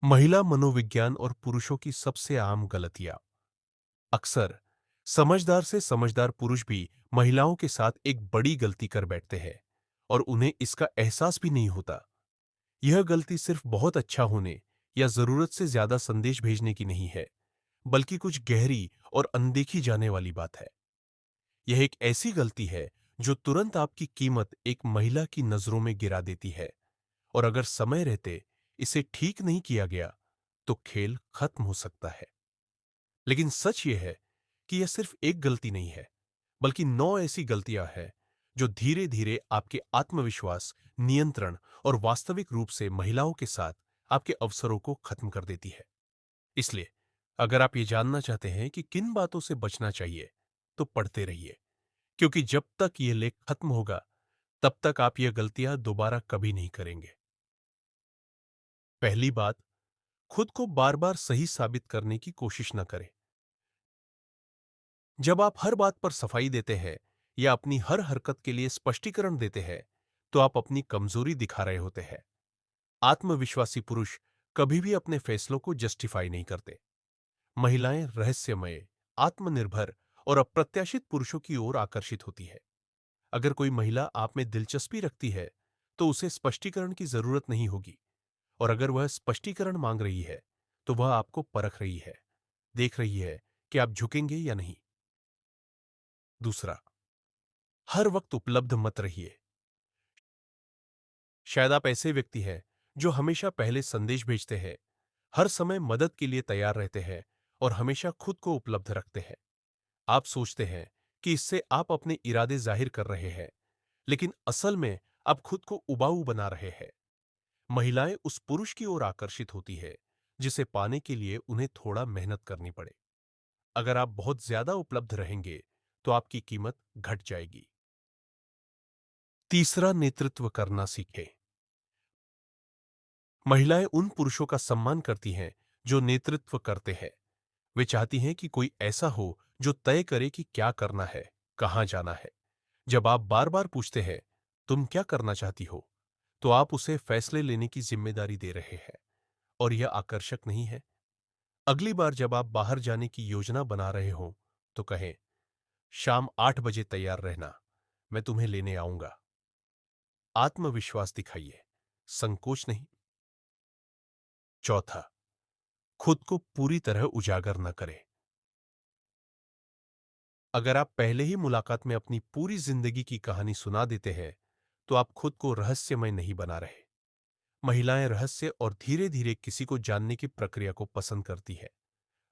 महिला मनोविज्ञान और पुरुषों की सबसे आम गलतियां। अक्सर समझदार से समझदार पुरुष भी महिलाओं के साथ एक बड़ी गलती कर बैठते हैं और उन्हें इसका एहसास भी नहीं होता। यह गलती सिर्फ बहुत अच्छा होने या जरूरत से ज्यादा संदेश भेजने की नहीं है, बल्कि कुछ गहरी और अनदेखी जाने वाली बात है। यह एक ऐसी गलती है जो तुरंत आपकी कीमत एक महिला की नजरों में गिरा देती है, और अगर समय रहते इसे ठीक नहीं किया गया तो खेल खत्म हो सकता है। लेकिन सच यह है कि यह सिर्फ एक गलती नहीं है, बल्कि 9 ऐसी गलतियां हैं जो धीरे धीरे आपके आत्मविश्वास, नियंत्रण और वास्तविक रूप से महिलाओं के साथ आपके अवसरों को खत्म कर देती है। इसलिए अगर आप ये जानना चाहते हैं कि किन बातों से बचना चाहिए, तो पढ़ते रहिए, क्योंकि जब तक ये लेख खत्म होगा तब तक आप ये गलतियां दोबारा कभी नहीं करेंगे। पहली बात, खुद को बार बार सही साबित करने की कोशिश न करें। जब आप हर बात पर सफाई देते हैं या अपनी हर हरकत के लिए स्पष्टीकरण देते हैं, तो आप अपनी कमजोरी दिखा रहे होते हैं। आत्मविश्वासी पुरुष कभी भी अपने फैसलों को जस्टिफाई नहीं करते। महिलाएं रहस्यमय, आत्मनिर्भर और अप्रत्याशित पुरुषों की ओर आकर्षित होती है। अगर कोई महिला आप में दिलचस्पी रखती है, तो उसे स्पष्टीकरण की जरूरत नहीं होगी, और अगर वह स्पष्टीकरण मांग रही है, तो वह आपको परख रही है, देख रही है कि आप झुकेंगे या नहीं। दूसरा, हर वक्त उपलब्ध मत रहिए। शायद आप ऐसे व्यक्ति हैं जो हमेशा पहले संदेश भेजते हैं, हर समय मदद के लिए तैयार रहते हैं और हमेशा खुद को उपलब्ध रखते हैं। आप सोचते हैं कि इससे आप अपने इरादे जाहिर कर रहे हैं, लेकिन असल में आप खुद को उबाऊ बना रहे हैं। महिलाएं उस पुरुष की ओर आकर्षित होती है जिसे पाने के लिए उन्हें थोड़ा मेहनत करनी पड़े। अगर आप बहुत ज्यादा उपलब्ध रहेंगे तो आपकी कीमत घट जाएगी। तीसरा, नेतृत्व करना सीखें। महिलाएं उन पुरुषों का सम्मान करती हैं जो नेतृत्व करते हैं। वे चाहती हैं कि कोई ऐसा हो जो तय करे कि क्या करना है, कहां जाना है। जब आप बार बार पूछते हैं, तुम क्या करना चाहती हो, तो आप उसे फैसले लेने की जिम्मेदारी दे रहे हैं, और यह आकर्षक नहीं है। अगली बार जब आप बाहर जाने की योजना बना रहे हो, तो कहें, शाम 8 बजे तैयार रहना, मैं तुम्हें लेने आऊंगा। आत्मविश्वास दिखाइए, संकोच नहीं। चौथा, खुद को पूरी तरह उजागर न करें। अगर आप पहले ही मुलाकात में अपनी पूरी जिंदगी की कहानी सुना देते हैं, तो आप खुद को रहस्यमय नहीं बना रहे। महिलाएं रहस्य और धीरे धीरे किसी को जानने की प्रक्रिया को पसंद करती है।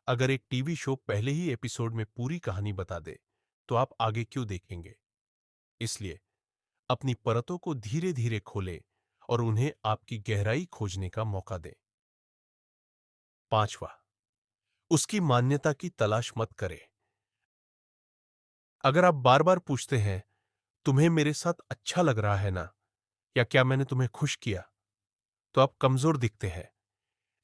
अगर एक टीवी शो पहले ही एपिसोड में पूरी कहानी बता दे, तो आप आगे क्यों देखेंगे? इसलिए अपनी परतों को धीरे धीरे खोलें और उन्हें आपकी गहराई खोजने का मौका दें। पांचवा, उसकी मान्यता की तलाश मत करें। अगर आप बार बार पूछते हैं, तुम्हें मेरे साथ अच्छा लग रहा है ना, या क्या मैंने तुम्हें खुश किया, तो आप कमजोर दिखते हैं।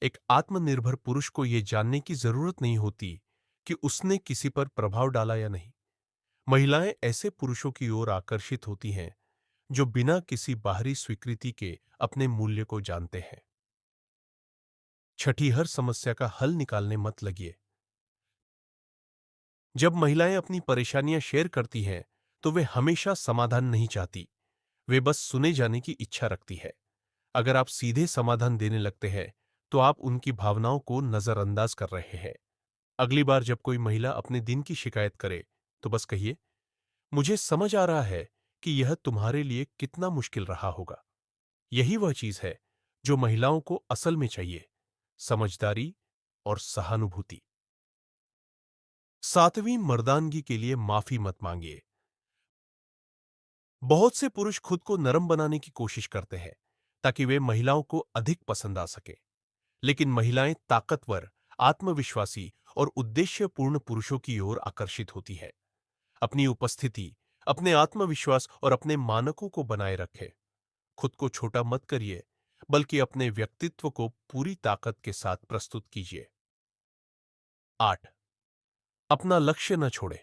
एक आत्मनिर्भर पुरुष को यह जानने की जरूरत नहीं होती कि उसने किसी पर प्रभाव डाला या नहीं। महिलाएं ऐसे पुरुषों की ओर आकर्षित होती हैं जो बिना किसी बाहरी स्वीकृति के अपने मूल्य को जानते हैं। छठी, हर समस्या का हल निकालने मत लगिए। जब महिलाएं अपनी परेशानियां शेयर करती हैं, तो वे हमेशा समाधान नहीं चाहती, वे बस सुने जाने की इच्छा रखती है। अगर आप सीधे समाधान देने लगते हैं, तो आप उनकी भावनाओं को नजरअंदाज कर रहे हैं। अगली बार जब कोई महिला अपने दिन की शिकायत करे, तो बस कहिए, मुझे समझ आ रहा है कि यह तुम्हारे लिए कितना मुश्किल रहा होगा। यही वह चीज है जो महिलाओं को असल में चाहिए, समझदारी और सहानुभूति। सातवीं, मर्दानगी के लिए माफी मत मांगिए। बहुत से पुरुष खुद को नरम बनाने की कोशिश करते हैं ताकि वे महिलाओं को अधिक पसंद आ सके। लेकिन महिलाएं ताकतवर, आत्मविश्वासी और उद्देश्यपूर्ण पुरुषों की ओर आकर्षित होती है। अपनी उपस्थिति, अपने आत्मविश्वास और अपने मानकों को बनाए रखें। खुद को छोटा मत करिए, बल्कि अपने व्यक्तित्व को पूरी ताकत के साथ प्रस्तुत कीजिए। 8, अपना लक्ष्य न छोड़ें।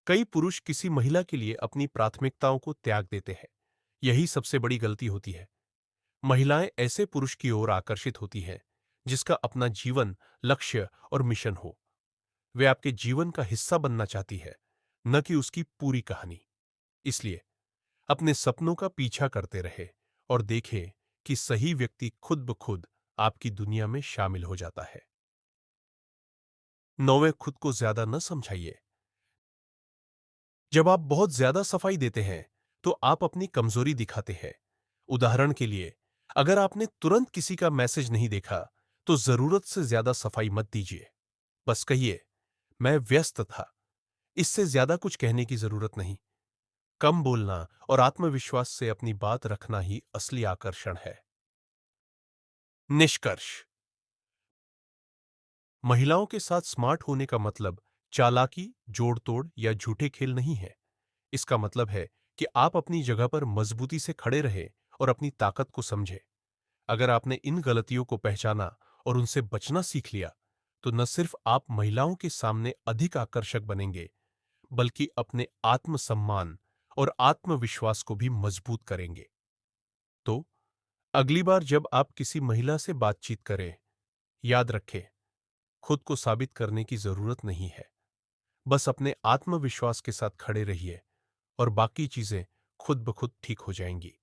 कई पुरुष किसी महिला के लिए अपनी प्राथमिकताओं को त्याग देते हैं। यही सबसे बड़ी गलती होती है। महिलाएं ऐसे पुरुष की ओर आकर्षित होती हैं जिसका अपना जीवन, लक्ष्य और मिशन हो। वे आपके जीवन का हिस्सा बनना चाहती है, न कि उसकी पूरी कहानी। इसलिए अपने सपनों का पीछा करते रहे और देखें कि सही व्यक्ति खुद ब खुद आपकी दुनिया में शामिल हो जाता है। नौवें, खुद को ज्यादा न समझाइए। जब आप बहुत ज्यादा सफाई देते हैं तो आप अपनी कमजोरी दिखाते हैं। उदाहरण के लिए, अगर आपने तुरंत किसी का मैसेज नहीं देखा तो जरूरत से ज्यादा सफाई मत दीजिए। बस कहिए, मैं व्यस्त था। इससे ज्यादा कुछ कहने की जरूरत नहीं। कम बोलना और आत्मविश्वास से अपनी बात रखना ही असली आकर्षण है। निष्कर्ष, महिलाओं के साथ स्मार्ट होने का मतलब चालाकी, जोड़-तोड़ या झूठे खेल नहीं है। इसका मतलब है कि आप अपनी जगह पर मजबूती से खड़े रहे और अपनी ताकत को समझे। अगर आपने इन गलतियों को पहचाना और उनसे बचना सीख लिया, तो न सिर्फ आप महिलाओं के सामने अधिक आकर्षक बनेंगे, बल्कि अपने आत्मसम्मान और आत्मविश्वास को भी मजबूत करेंगे। तो अगली बार जब आप किसी महिला से बातचीत करें, याद रखें, खुद को साबित करने की जरूरत नहीं है। बस अपने आत्मविश्वास के साथ खड़े रहिए और बाकी चीजें खुद ब खुद ठीक हो जाएंगी।